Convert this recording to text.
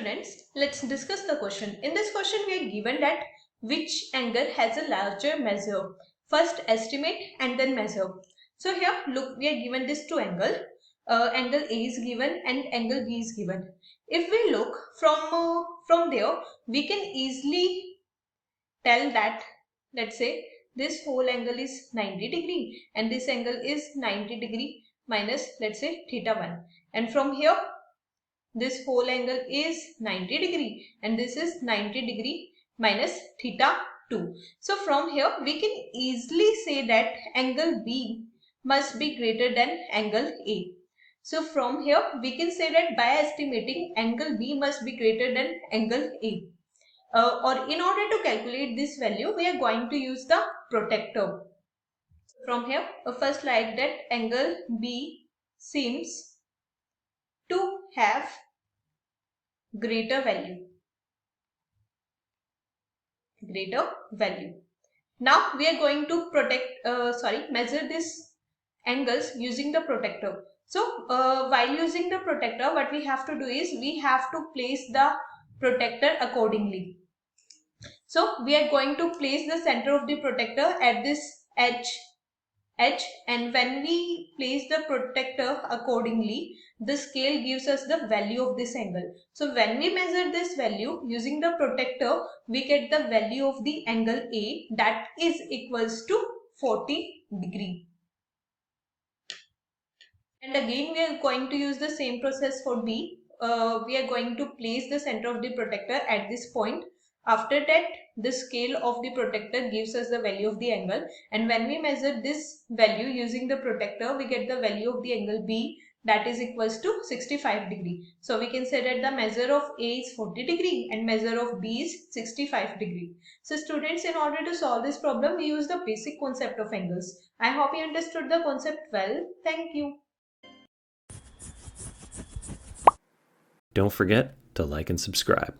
students, let's discuss the question. In this question, we are given that which angle has a larger measure. First estimate and then measure. So here, look, we are given these two angles. Angle A is given and angle B is given. If we look from there, we can easily tell that, let's say, this whole angle is 90 degree and this angle is 90 degree minus, let's say, theta 1. And from here, this whole angle is 90 degree and this is 90 degree minus theta 2. So from here we can easily say that angle B must be greater than angle A. So from here we can say that by estimating angle B must be greater than angle A. Or in order to calculate this value, we are going to use the protector. From here, first like that angle B seems to have greater value. Now we are going to measure this angles using the protector. So while using the protector, what we have to do is we have to place the protector accordingly. So we are going to place the center of the protector at this edge, and when we place the protector accordingly, the scale gives us the value of this angle. So when we measure this value using the protector, we get the value of the angle A, that is equals to 40 degree. And again we are going to use the same process for B. We are going to place the center of the protector at this point. After that, the scale of the protector gives us the value of the angle, and when we measure this value using the protector, we get the value of the angle B, that is equals to 65 degree. So we can say that the measure of A is 40 degree and measure of B is 65 degree. So students, in order to solve this problem, we use the basic concept of angles. I hope you understood the concept well. Thank you. Don't forget to like and subscribe.